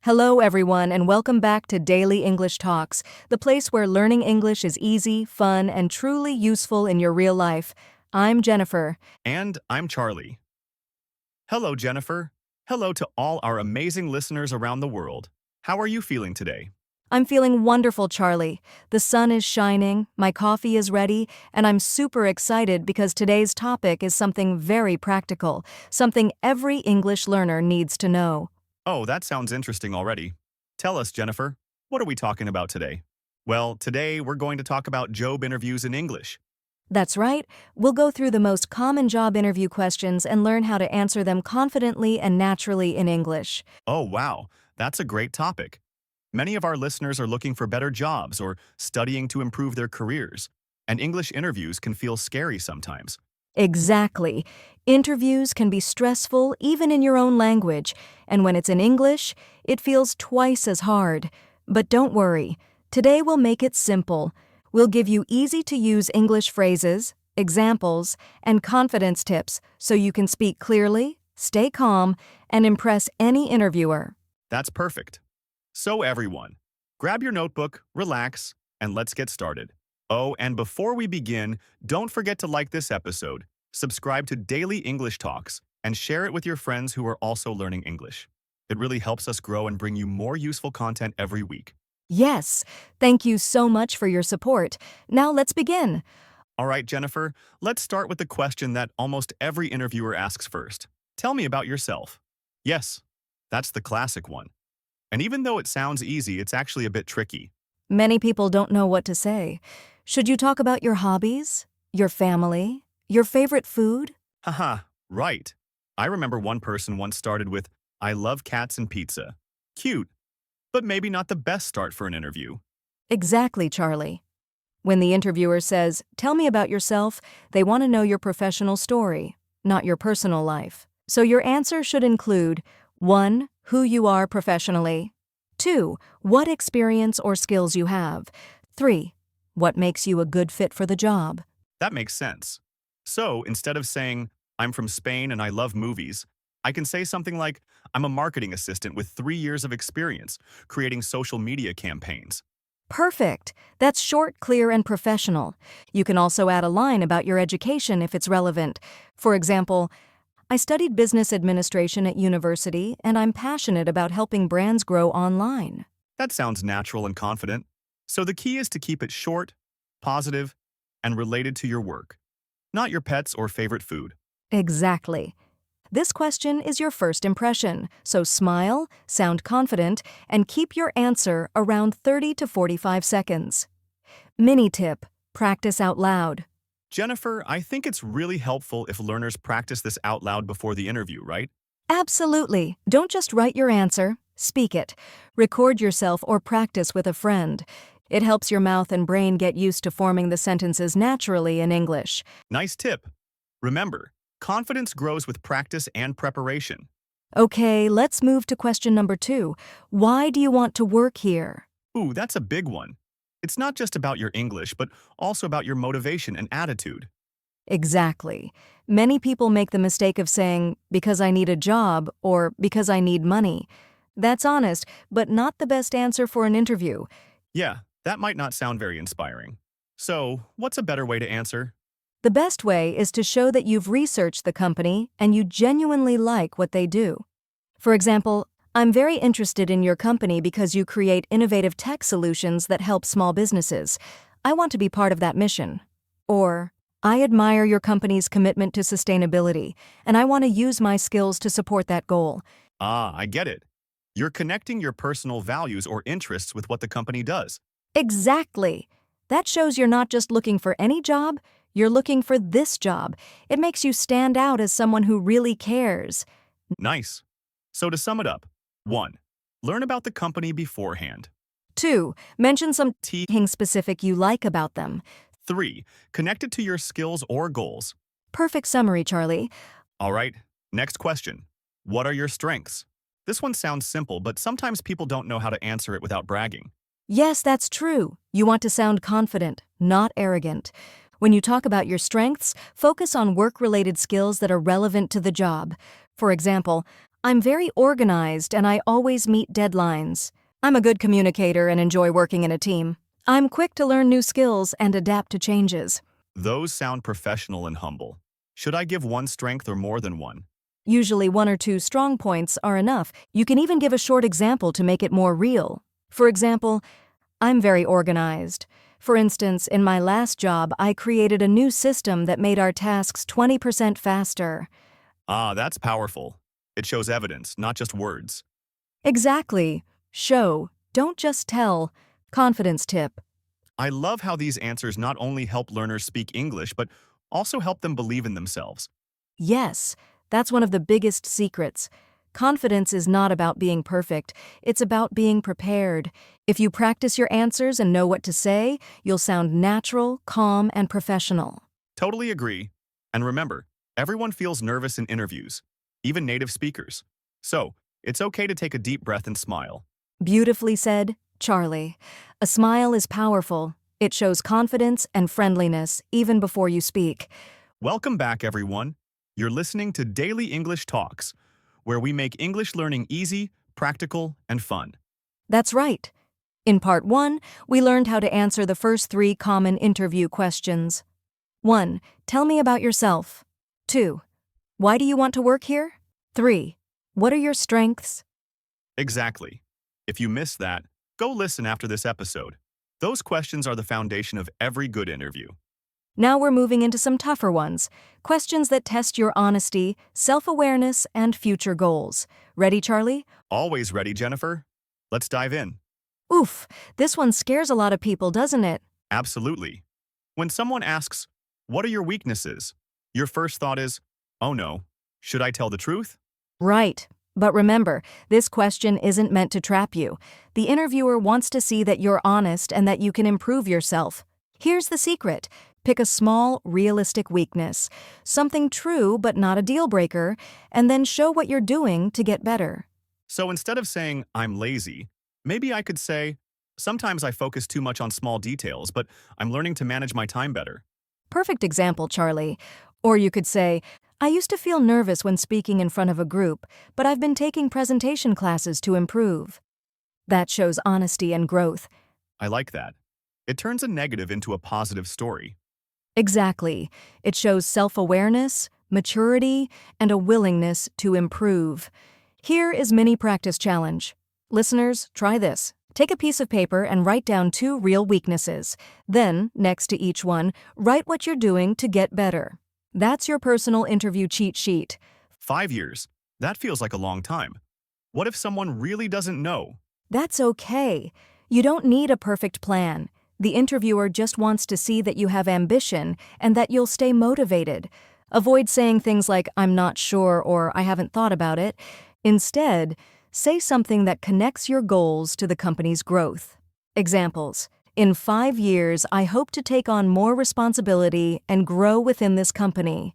Hello, everyone, and welcome back to Daily English Talks, the place where learning English is easy, fun, and truly useful in your real life. I'm Jennifer. And I'm Charlie. Hello, Jennifer. Hello to all our amazing listeners around the world. How are you feeling today? I'm feeling wonderful, Charlie. The sun is shining, my coffee is ready, and I'm super excited because today's topic is something very practical, something every English learner needs to know. Oh, that sounds interesting already. Tell us, Jennifer, what are we talking about today? Well, today we're going to talk about job interviews in English. That's right. We'll go through the most common job interview questions and learn how to answer them confidently and naturally in English. Oh, wow, that's a great topic. Many of our listeners are looking for better jobs or studying to improve their careers, and English interviews can feel scary sometimes. Exactly. Interviews can be stressful even in your own language, and when it's in English, it feels twice as hard. But don't worry. Today we'll make it simple. We'll give you easy-to-use English phrases, examples, and confidence tips so you can speak clearly, stay calm, and impress any interviewer. That's perfect. So everyone, grab your notebook, relax, and let's get started. Oh, and before we begin, don't forget to like this episode, subscribe to Daily English Talks, and share it with your friends who are also learning English. It really helps us grow and bring you more useful content every week. Yes, thank you so much for your support. Now let's begin. All right, Jennifer, let's start with the question that almost every interviewer asks first. Tell me about yourself. Yes, that's the classic one. And even though it sounds easy, it's actually a bit tricky. Many people don't know what to say. Should you talk about your hobbies, your family, your favorite food? Haha, right. I remember one person once started with, I love cats and pizza. Cute, but maybe not the best start for an interview. Exactly, Charlie. When the interviewer says, "Tell me about yourself," they want to know your professional story, not your personal life. So your answer should include 1. Who you are professionally. 2. What experience or skills you have. 3. What makes you a good fit for the job. That makes sense. So instead of saying, I'm from Spain and I love movies, I can say something like, I'm a marketing assistant with 3 years of experience creating social media campaigns. Perfect. That's short, clear, and professional. You can also add a line about your education if it's relevant. For example, I studied business administration at university, and I'm passionate about helping brands grow online. That sounds natural and confident. So the key is to keep it short, positive, and related to your work, not your pets or favorite food. Exactly. This question is your first impression, so smile, sound confident, and keep your answer around 30 to 45 seconds. Mini tip: practice out loud. Jennifer, I think it's really helpful if learners practice this out loud before the interview, right? Absolutely. Don't just write your answer, speak it. Record yourself or practice with a friend. It helps your mouth and brain get used to forming the sentences naturally in English. Nice tip. Remember, confidence grows with practice and preparation. Okay, let's move to question number 2. Why do you want to work here? Ooh, that's a big one. It's not just about your English, but also about your motivation and attitude. Exactly. Many people make the mistake of saying, because I need a job or because I need money. That's honest, but not the best answer for an interview. Yeah, that might not sound very inspiring. So, what's a better way to answer? The best way is to show that you've researched the company and you genuinely like what they do. For example, I'm very interested in your company because you create innovative tech solutions that help small businesses. I want to be part of that mission. Or, I admire your company's commitment to sustainability, and I want to use my skills to support that goal. Ah, I get it. You're connecting your personal values or interests with what the company does. Exactly. That shows you're not just looking for any job, you're looking for this job. It makes you stand out as someone who really cares. Nice. So to sum it up, 1. Learn about the company beforehand. 2. Mention something specific you like about them. 3. Connect it to your skills or goals. Perfect summary, Charlie. All right, next question. What are your strengths? This one sounds simple, but sometimes people don't know how to answer it without bragging. Yes, that's true. You want to sound confident, not arrogant. When you talk about your strengths, focus on work-related skills that are relevant to the job. For example, I'm very organized and I always meet deadlines. I'm a good communicator and enjoy working in a team. I'm quick to learn new skills and adapt to changes. Those sound professional and humble. Should I give one strength or more than one? Usually one or two strong points are enough. You can even give a short example to make it more real. For example, I'm very organized. For instance, in my last job, I created a new system that made our tasks 20% faster. Ah, that's powerful. It shows evidence, not just words. Exactly. Show, don't just tell. Confidence tip. I love how these answers not only help learners speak English, but also help them believe in themselves. Yes, that's one of the biggest secrets. Confidence is not about being perfect, it's about being prepared. If you practice your answers and know what to say, you'll sound natural, calm, and professional. Totally agree. And remember, everyone feels nervous in interviews, even native speakers. So, it's okay to take a deep breath and smile. Beautifully said, Charlie. A smile is powerful. It shows confidence and friendliness even before you speak. Welcome back, everyone. You're listening to Daily English Talks, where we make English learning easy, practical, and fun. That's right. In Part 1, we learned how to answer the first 3 common interview questions. 1. Tell me about yourself. 2. Why do you want to work here? 3. What are your strengths? Exactly. If you missed that, go listen after this episode. Those questions are the foundation of every good interview. Now we're moving into some tougher ones. Questions that test your honesty, self-awareness, and future goals. Ready, Charlie? Always ready, Jennifer? Let's dive in. Oof, this one scares a lot of people, doesn't it? Absolutely. When someone asks, "What are your weaknesses?" your first thought is, "Oh no, should I tell the truth?" Right. But remember, this question isn't meant to trap you. The interviewer wants to see that you're honest and that you can improve yourself. Here's the secret. Pick a small, realistic weakness, something true but not a deal breaker, and then show what you're doing to get better. So instead of saying, "I'm lazy," maybe I could say, "Sometimes I focus too much on small details, but I'm learning to manage my time better." Perfect example, Charlie. Or you could say, I used to feel nervous when speaking in front of a group, but I've been taking presentation classes to improve. That shows honesty and growth. I like that. It turns a negative into a positive story. Exactly. It shows self-awareness, maturity, and a willingness to improve. Here is mini practice challenge. Listeners, try this. Take a piece of paper and write down 2 real weaknesses. Then, next to each one, write what you're doing to get better. That's your personal interview cheat sheet. 5 years. That feels like a long time. What if someone really doesn't know? That's okay. You don't need a perfect plan. The interviewer just wants to see that you have ambition and that you'll stay motivated. Avoid saying things like, I'm not sure or I haven't thought about it. Instead, say something that connects your goals to the company's growth. Examples. In 5 years, I hope to take on more responsibility and grow within this company.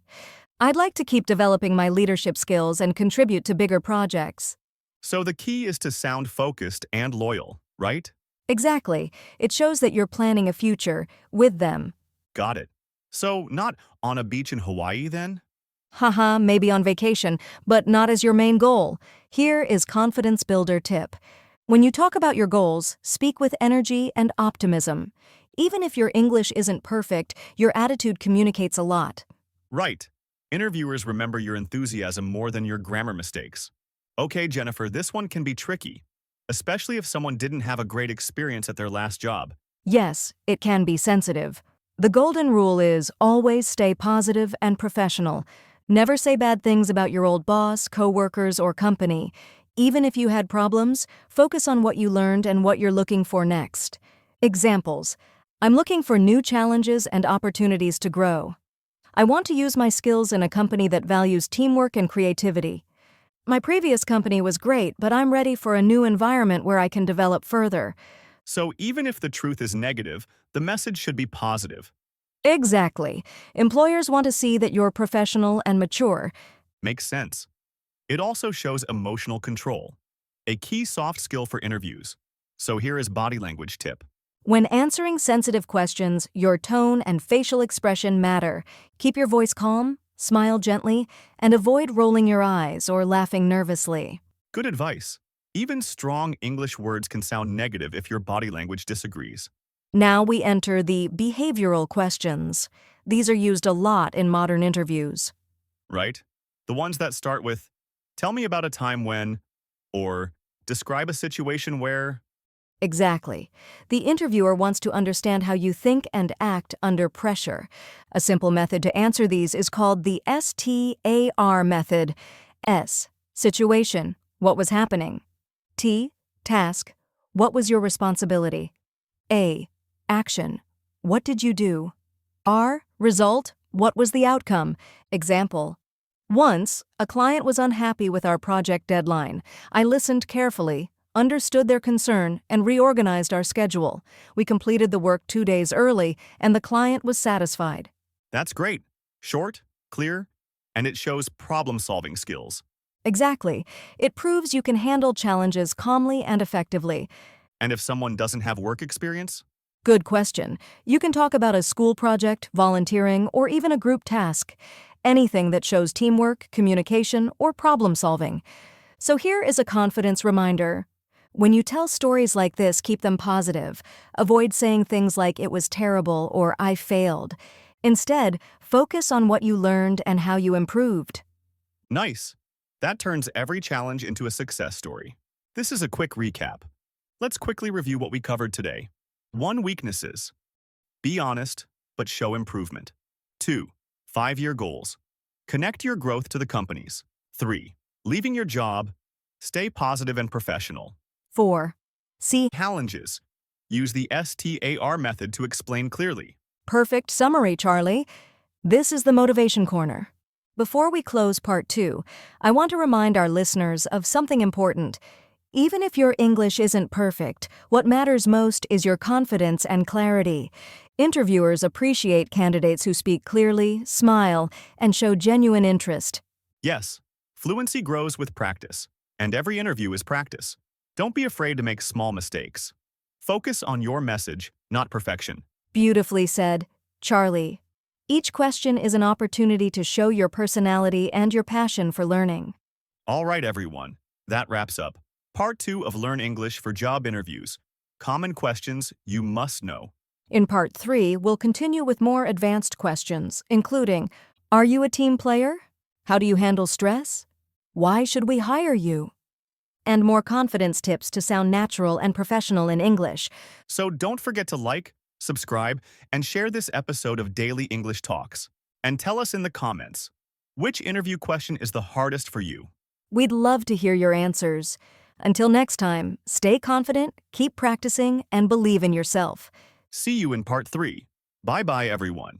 I'd like to keep developing my leadership skills and contribute to bigger projects. So the key is to sound focused and loyal, right? Exactly. It shows that you're planning a future with them. Got it. So not on a beach in Hawaii then? Haha, maybe on vacation, but not as your main goal. Here is Confidence Builder tip. When you talk about your goals, speak with energy and optimism. Even if your English isn't perfect, your attitude communicates a lot. Right. Interviewers remember your enthusiasm more than your grammar mistakes. Okay, Jennifer, this one can be tricky, especially if someone didn't have a great experience at their last job. Yes, it can be sensitive. The golden rule is always stay positive and professional. Never say bad things about your old boss, coworkers, or company. Even if you had problems, focus on what you learned and what you're looking for next. Examples. I'm looking for new challenges and opportunities to grow. I want to use my skills in a company that values teamwork and creativity. My previous company was great, but I'm ready for a new environment where I can develop further. So even if the truth is negative, the message should be positive. Exactly. Employers want to see that you're professional and mature. Makes sense. It also shows emotional control, a key soft skill for interviews. So here is body language tip. When answering sensitive questions, your tone and facial expression matter. Keep your voice calm, smile gently, and avoid rolling your eyes or laughing nervously. Good advice. Even strong English words can sound negative if your body language disagrees, Now we enter the behavioral questions. These are used a lot in modern interviews. right? The ones that start with, tell me about a time when, or describe a situation where. Exactly. The interviewer wants to understand how you think and act under pressure. A simple method to answer these is called the STAR method. S. Situation. What was happening? T. Task. What was your responsibility? A. Action. What did you do? R. Result. What was the outcome? Example. Once, a client was unhappy with our project deadline. I listened carefully, understood their concern, and reorganized our schedule. We completed the work 2 days early, and the client was satisfied. That's great. Short, clear, and it shows problem-solving skills. Exactly. It proves you can handle challenges calmly and effectively. And if someone doesn't have work experience? Good question. You can talk about a school project, volunteering, or even a group task. Anything that shows teamwork, communication, or problem solving. So here is a confidence reminder. When you tell stories like this, keep them positive. Avoid saying things like it was terrible or I failed. Instead, focus on what you learned and how you improved. Nice. That turns every challenge into a success story. This is a quick recap. Let's quickly review what we covered today. 1. Weaknesses. Be honest, but show improvement. 2. 5-year goals. Connect your growth to the company's. 3. Leaving your job. Stay positive and professional. 4. See, Challenges. Use the STAR method to explain clearly. perfect summary, Charlie. This is the Motivation Corner. Before we close part 2, I want to remind our listeners of something important. Even if your English isn't perfect, what matters most is your confidence and clarity. Interviewers appreciate candidates who speak clearly, smile, and show genuine interest. Yes, fluency grows with practice, and every interview is practice. Don't be afraid to make small mistakes. Focus on your message, not perfection. Beautifully said, Charlie. Each question is an opportunity to show your personality and your passion for learning. All right, everyone. That wraps up Part 2 of Learn English for Job Interviews. Common questions you must know. In part 3, we'll continue with more advanced questions, including, are you a team player? How do you handle stress? Why should we hire you? And more confidence tips to sound natural and professional in English. So don't forget to like, subscribe, and share this episode of Daily English Talks. And tell us in the comments, which interview question is the hardest for you? We'd love to hear your answers. Until next time, stay confident, keep practicing, and believe in yourself. See you in Part 3. Bye-bye, everyone.